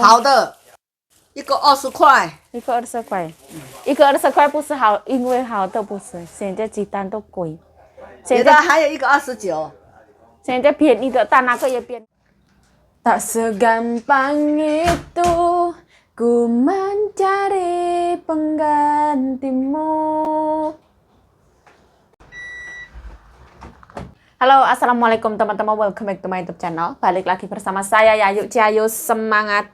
好的，一个20块，一个20块，一个20块不是好，因为好的不是，现在鸡蛋都贵，别的还有一个29。现在便宜的蛋那个也便宜。Tak segampang itu ku mencari penggantimu. Halo, assalamualaikum teman-teman, welcome back to my YouTube channel. Balik lagi bersama saya Yayu Ciayu, semangat.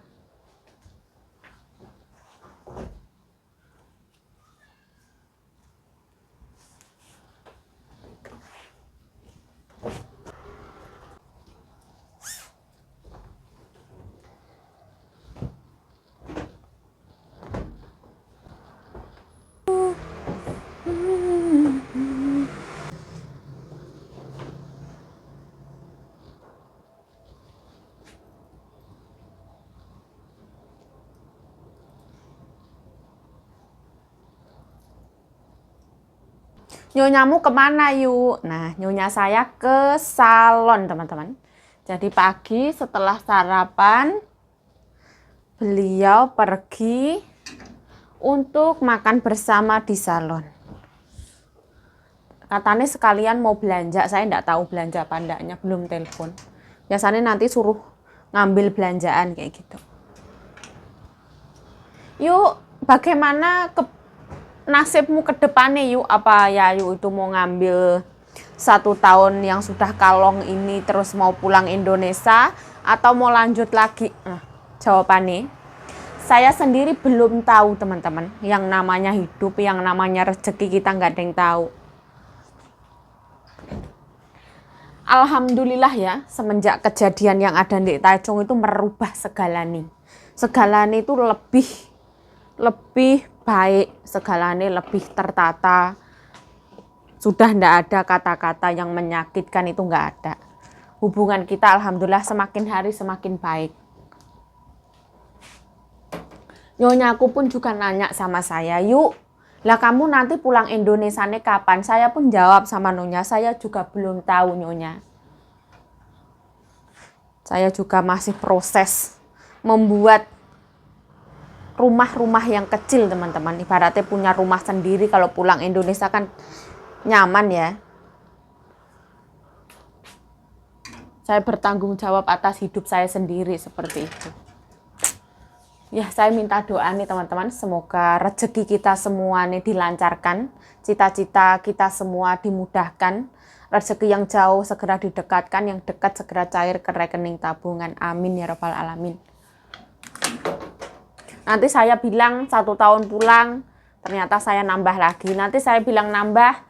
Nyonyamu kemana yuk? Nah, nyonya saya ke salon teman-teman. Jadi pagi setelah sarapan, beliau pergi untuk makan bersama di salon. Katanya sekalian mau belanja, saya enggak tahu belanja apa enggaknya, belum telepon. Biasanya nanti suruh ngambil belanjaan kayak gitu. Yuk, bagaimana nasibmu ke depannya yuk? Apa ya yuk itu mau ngambil 1 tahun yang sudah kalong ini terus mau pulang Indonesia atau mau lanjut lagi? Nah, jawabannya saya sendiri belum tahu teman-teman. Yang namanya hidup, yang namanya rezeki kita nggak ada yang tahu. Alhamdulillah ya, semenjak kejadian yang ada di Taichung itu merubah segalanya. Segalanya itu lebih baik, segalanya lebih tertata. Sudah tidak ada kata-kata yang menyakitkan, itu nggak ada. Hubungan kita alhamdulillah semakin hari semakin baik. Nyonyaku pun juga nanya sama saya, yuk, lah kamu nanti pulang Indonesia nih kapan? Saya pun jawab sama Nyonya, saya juga belum tahu Nyonya. Saya juga masih proses membuat rumah-rumah yang kecil teman-teman. Ibaratnya punya rumah sendiri, kalau pulang Indonesia kan nyaman ya. Saya bertanggung jawab atas hidup saya sendiri seperti itu. Ya, saya minta doa nih teman-teman, semoga rezeki kita semua nih dilancarkan, cita-cita kita semua dimudahkan, rezeki yang jauh segera didekatkan, yang dekat segera cair ke rekening tabungan. Amin ya rabbal alamin. Nanti saya bilang 1 tahun pulang, ternyata saya nambah lagi. Nanti saya bilang nambah,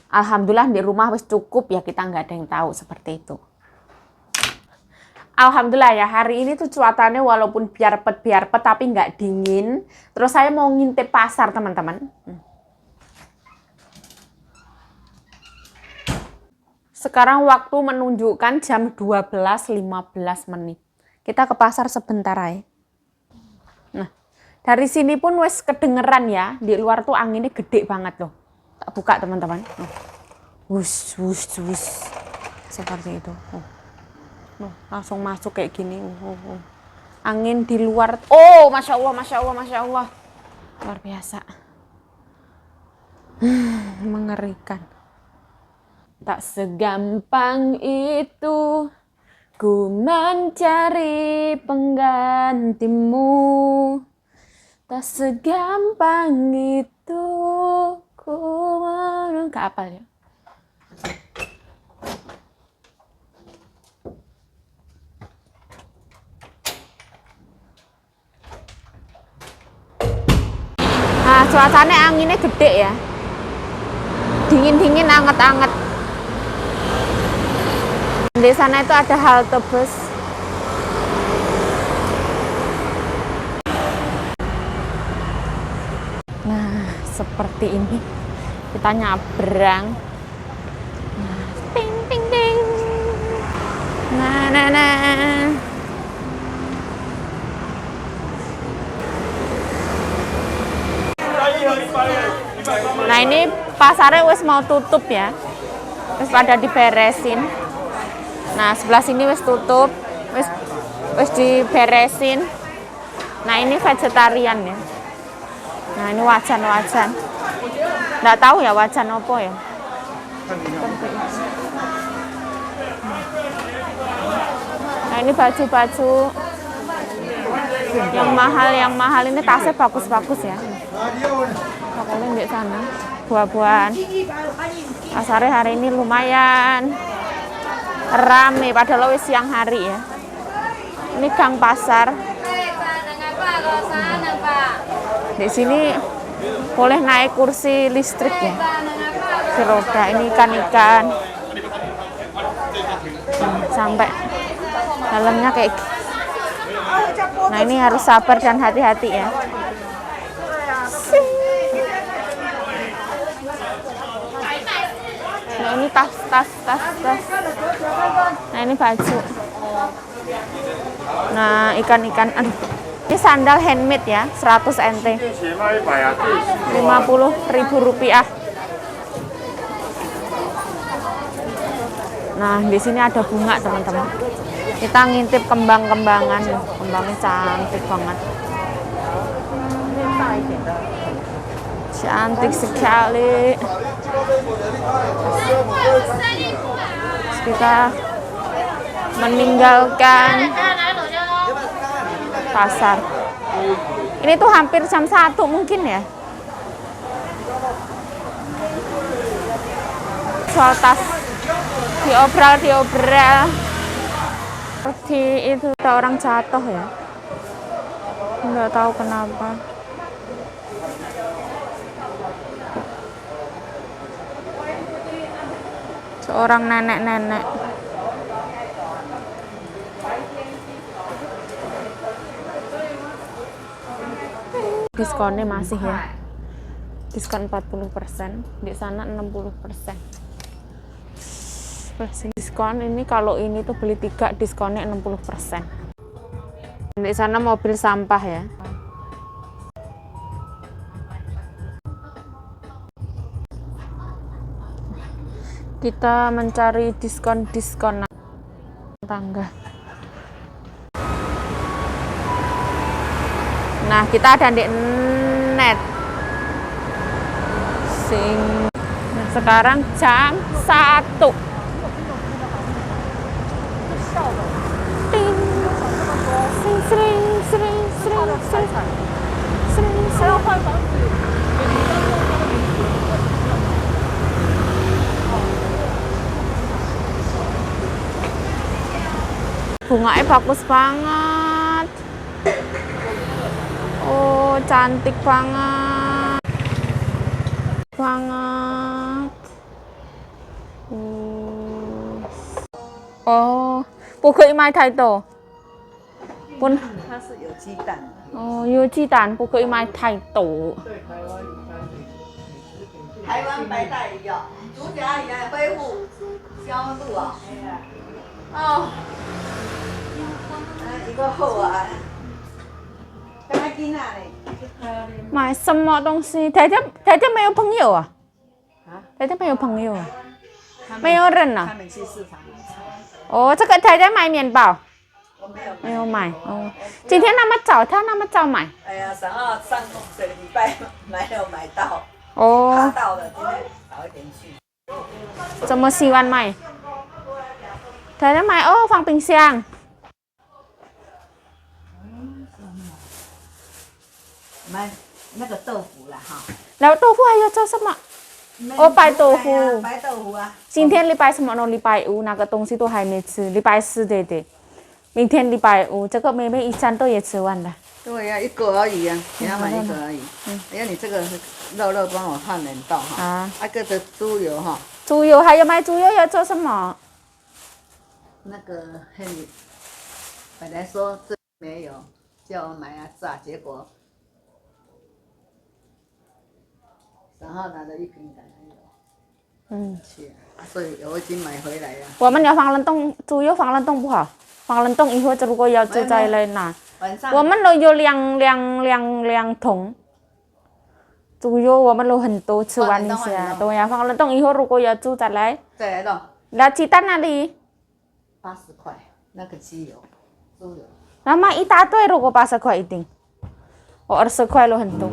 alhamdulillah di rumah wis cukup, ya kita nggak ada yang tahu seperti itu. Alhamdulillah ya, hari ini tuh cuacanya walaupun biar pet tapi nggak dingin. Terus saya mau ngintip pasar teman-teman. Sekarang waktu menunjukkan jam 12.15. Kita ke pasar sebentar ya. Nah, dari sini pun wes kedengeran ya, di luar tuh anginnya gede banget loh. Tak buka teman-teman. Wush, wush, wush. Seperti itu. Langsung masuk kayak gini. Angin di luar. Oh, masya Allah, masya Allah, masya Allah. Luar biasa. Mengerikan. Tak segampang itu ku mencari penggantimu. Tak segampang itu ku nggak apal ya. Nah, cuacanya anginnya gede ya. Dingin-dingin, anget-anget. Di sana itu ada halte bus. Nah, seperti ini. Kita nyabrang. Nah, ting ting ting. Nah, nah, nah. Nah, ini pasarnya wes mau tutup ya. Wes pada diberesin. Nah, sebelah sini wes tutup. Wes diberesin. Nah ini vegetarian ya. Nah ini wajan-wajan. Nggak tahu ya wajan apa ya. Nah ini baju-baju yang mahal ini tasnya bagus-bagus ya. Pokoknya di sana buah-buahan. Pasarnya hari ini lumayan rame padahal wis siang hari ya. Ini gang pasar. Di sini boleh naik kursi listrik ya. Di roda ini ikan-ikan. Sampai dalamnya kayak gini. Nah ini harus sabar dan hati-hati ya. Nah ini tas. Nah ini baju. Nah ikan-ikan. Ini sandal handmade ya, 100 NT. 50.000 rupiah. Nah di sini ada bunga teman-teman. Kita ngintip kembang-kembangan, kembangnya cantik banget. Cantik sekali. Terus kita meninggalkan pasar. Ini tuh hampir jam 1 mungkin ya. Soal tas diobral. Itu ada orang jatuh ya. Nggak tahu kenapa. Seorang nenek-nenek. Diskonnya masih ya. Diskon 40%, di sana 60%. Diskon ini kalau ini tuh beli 3 diskonnya 60%. Di sana mobil sampah ya. Kita mencari diskon tangga. Nah, kita ada di net. Nah, sekarang jam 1. Ting. Sering. Bunganya bagus banget. Oh, cantik banget. Oh, 不可以买太多。它是有鸡蛋。哦，有鸡蛋，不可以买太多。台湾白带鱼哦，竹夹鱼啊，恢复销路啊。哦，一个厚啊，刚才囡仔嘞。买什么东西？台台没有朋友啊？台台没有朋友啊？没有人啊？他们去市场买菜。哦，这个台台买面包。我没有。没有买哦。今天那么早，他那么早买。哎呀，上个礼拜没有买到。哦。他到了，今天早一点去。怎么洗完买？台台买哦，放冰箱。买那个豆腐啦哈。然后豆腐还要做什么？哦，白豆腐。白豆腐啊。今天礼拜什么呢？礼拜五那个东西都还没吃，礼拜四对。明天礼拜五，这个妹妹一餐都也吃完了。对呀，一个而已啊，给他买一个而已。哎呀，你这个肉帮我烫冷到哈。啊。那个的猪油哈。猪油还要买猪油要做什么？那个Henry本来说这没有，叫我买啊炸，结果3号拿了1瓶橄榄油。去啊，所以我已经买回来了。我们要放冷冻，猪油放冷冻不好，放冷冻以后如果要就再来拿。我们都有2桶。猪油我们都很多，吃完一下。对呀，放冷冻以后如果要煮再来。再来弄。那鸡蛋哪里？80块，那个鸡油，猪油。那买一大堆，如果80块一定。哦，20块了很多。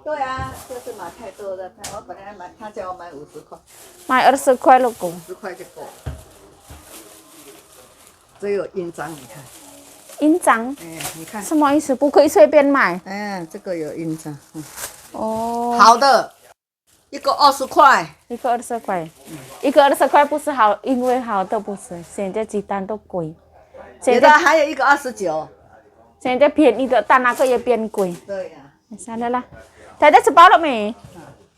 对啊，就是买太多了，我本来买，他叫我买50块。买20块了够。10块就够了。这有印章，你看。印章？哎，你看。什么意思？不可以随便买。哎，这个有印章。哦。好的，一个20块。一个20块。一个20块不是好，因为好的不是，现在鸡蛋都贵。现在还有一个29。现在便宜的蛋那个也变贵。对呀。下来了，大家吃饱了没？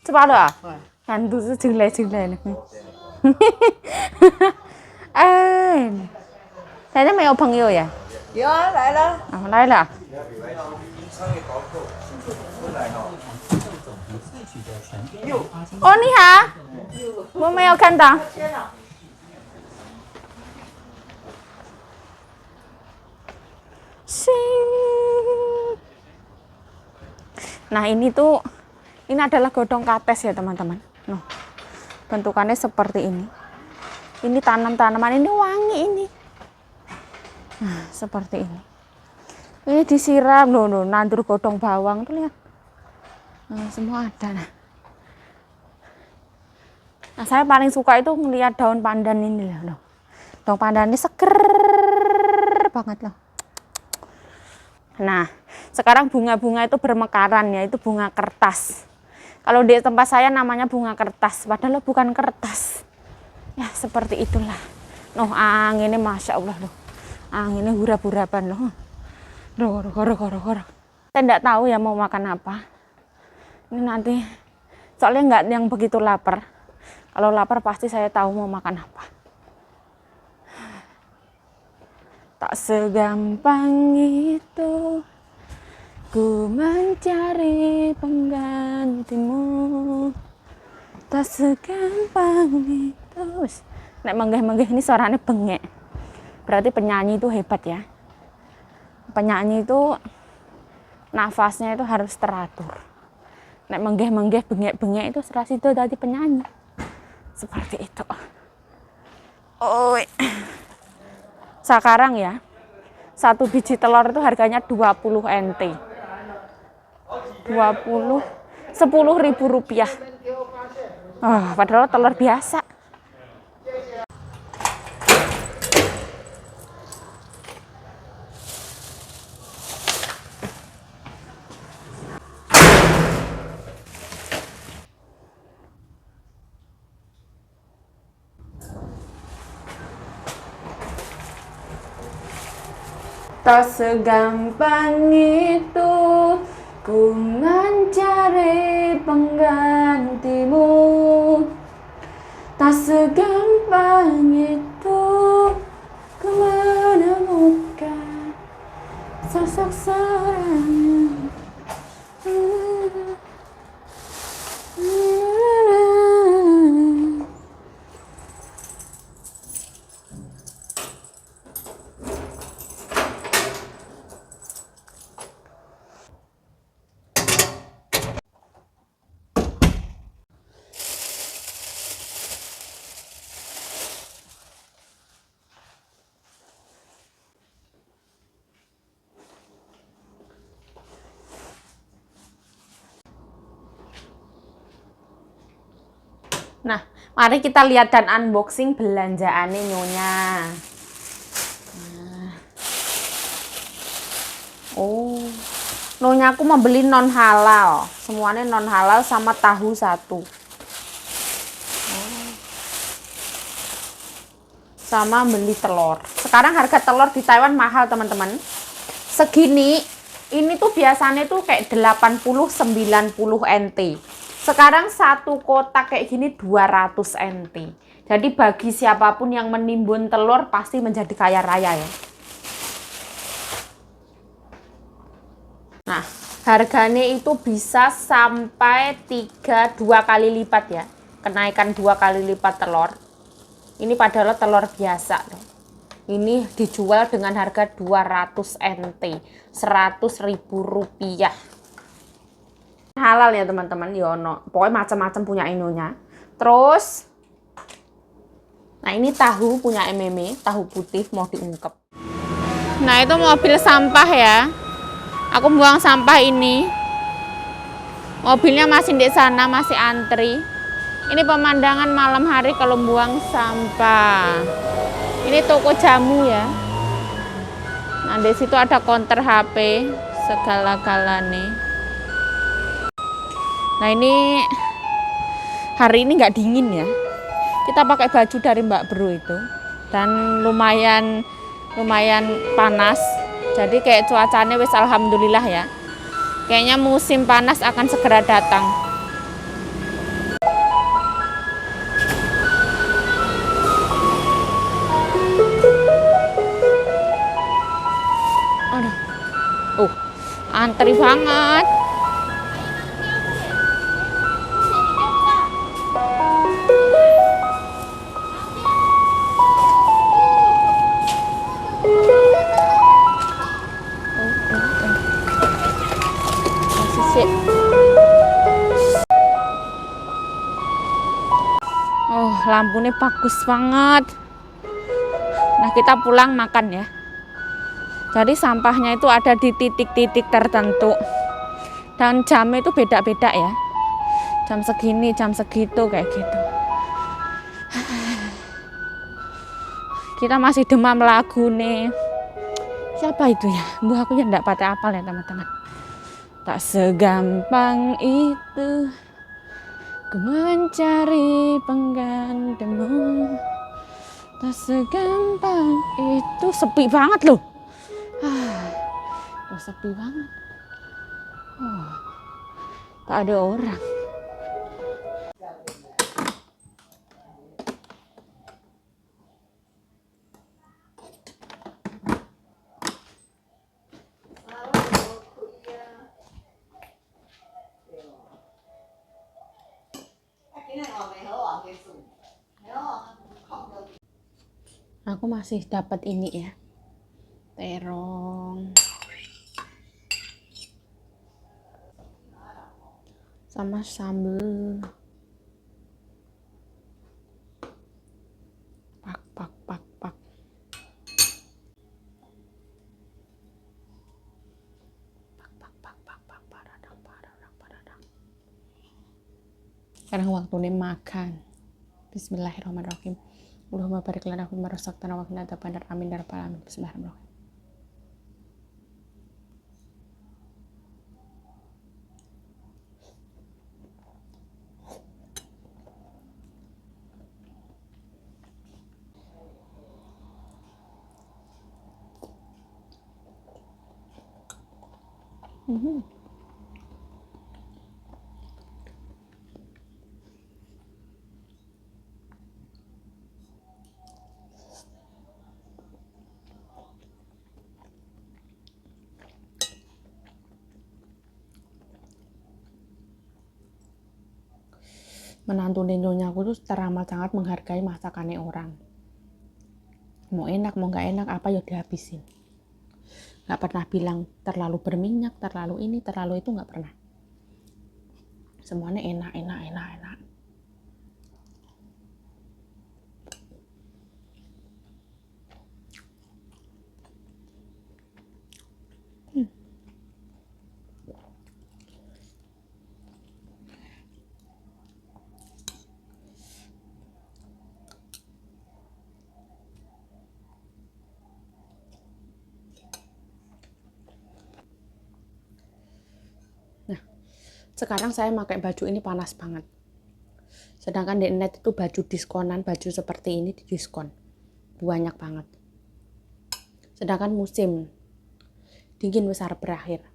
吃饱了啊？看肚子撑来撑来了。哎，大家没有朋友呀？有啊，来了。啊，来了。哦，你好，我没有看到。Nah ini adalah godong kates ya teman-teman. Noh, bentukannya seperti ini. Ini tanam-tanaman ini wangi ini. Nah seperti ini. Ini disiram loh, nandur godong bawang tuh lihat. Nah, semua ada. Nah saya paling suka itu melihat daun pandan ini loh. Daun pandan ini seger banget loh. Nah, sekarang bunga-bunga itu bermekaran ya, itu bunga kertas. Kalau di tempat saya namanya bunga kertas, padahal bukan kertas. Ya, seperti itulah. Noh, anginnya Masya Allah loh. Anginnya hurap-hurapan loh. Saya tidak tahu ya mau makan apa. Ini nanti, soalnya nggak yang begitu lapar. Kalau lapar pasti saya tahu mau makan apa. Tak segampang itu ku mencari penggantimu. Tak segampang itu. Nek menggeh-menggeh ini suaranya bengek. Berarti penyanyi itu hebat ya. Penyanyi itu nafasnya itu harus teratur. Nek menggeh-menggeh bengek-bengek itu serasi itu dari penyanyi. Seperti itu. Oh. Sekarang ya, satu biji telur itu harganya 20 NT. 10.000 rupiah. Oh, padahal telur biasa. Tak segampang itu ku mencari penggantimu. Tak segampang itu ku menemukan sosok seorang. Nah, mari kita lihat dan unboxing belanjaannya Nyonya. Nah. Oh, Nyonya aku membeli non halal, semuanya non halal sama tahu 1. Oh. Sama beli telur. Sekarang harga telur di Taiwan mahal teman-teman. Segini, ini tuh biasanya tuh kayak 80-90 NT. Sekarang satu kotak kayak gini 200 NT. Jadi bagi siapapun yang menimbun telur pasti menjadi kaya raya ya. Nah, harganya itu bisa sampai 2 kali lipat ya. Kenaikan 2 kali lipat telur. Ini padahal telur biasa loh. Ini dijual dengan harga 200 NT, 100.000 rupiah. Halal ya teman-teman, Yono. Pokoknya macam-macam punya Inonya. Terus, nah ini tahu punya MMA, tahu putih mau diungkep. Nah itu mobil sampah ya. Aku buang sampah ini. Mobilnya masih di sana, masih antri. Ini pemandangan malam hari kalau buang sampah. Ini toko jamu ya. Nah, di situ ada counter HP segala-galanya. Nah, ini hari ini nggak dingin ya. Kita pakai baju dari Mbak Bro itu. Dan lumayan panas. Jadi kayak cuacanya wis alhamdulillah ya. Kayaknya musim panas akan segera datang. Aduh. Antri banget. Oh, lampunya bagus banget. Nah, kita pulang makan ya. Jadi sampahnya itu ada di titik-titik tertentu. Dan jamnya itu beda-beda ya. Jam segini, jam segitu kayak gitu. Kita masih demam lagu nih. Siapa itu ya? Bu, aku ya enggak pada apal ya teman-teman. Tak segampang itu ku mencari penggantimu. Tak segampang itu. Sepi banget loh. Oh, sepi banget. Oh, tak ada orang. Aku masih dapat ini ya, terong sama sambal. Pak. Paradang. Sekarang waktunya makan. Bismillahirrahmanirrahim. Allahumma barik lana fima razaqtana wa qina adzabannar. Amin ya rabbal alamin. Bismillahirrahmanirrahim. Menantu Nyonya aku tuh teramat sangat menghargai masakannya orang. Mau enak mau nggak enak apa ya dihabisin. Nggak pernah bilang terlalu berminyak, terlalu ini, terlalu itu, nggak pernah. Semuanya enak. Nah, sekarang saya pakai baju ini panas banget. Sedangkan di net itu baju diskonan, baju seperti ini di diskon. Banyak banget. Sedangkan musim dingin besar berakhir.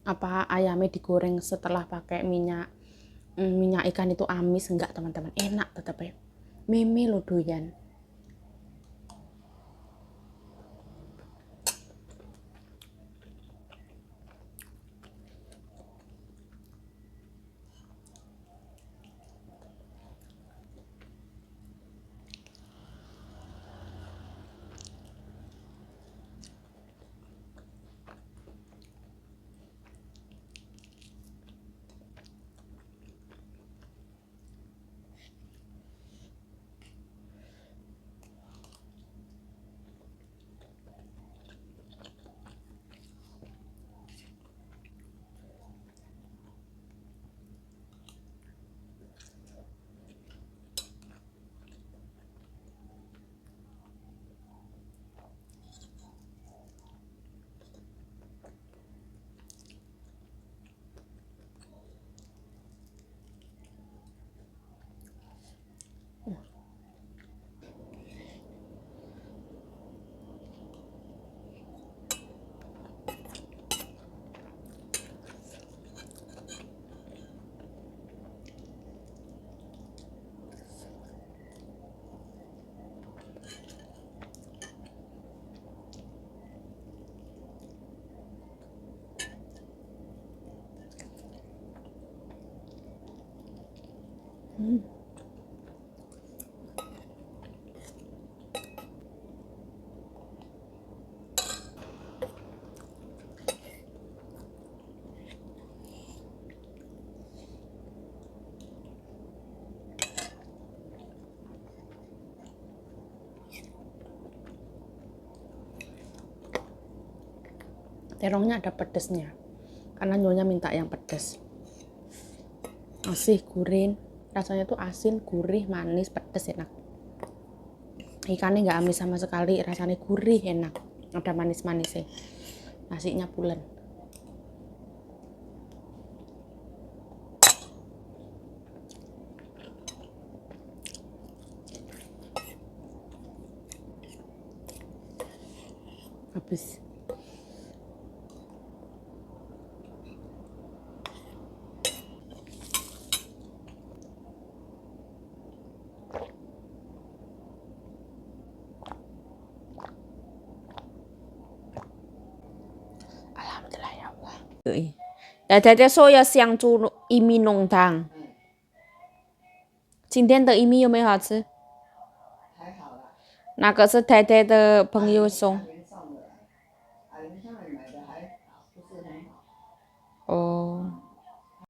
Apa ayamnya digoreng setelah pakai minyak ikan itu amis? Enggak teman-teman, enak tetap ya. Meme lo doyan. Terongnya ada pedesnya, karena nyonya minta yang pedes. Asih, gurih, rasanya tuh asin, gurih, manis, pedes, enak. Ikannya nggak amis sama sekali, rasanya gurih, enak. Ada manis-manisnya. Nasinya pulen. Habis. Alhamdulillah ya Allah.大家在说要香猪薏米浓汤。今天的薏米有没有好吃？还好啦。那个是太太的朋友送。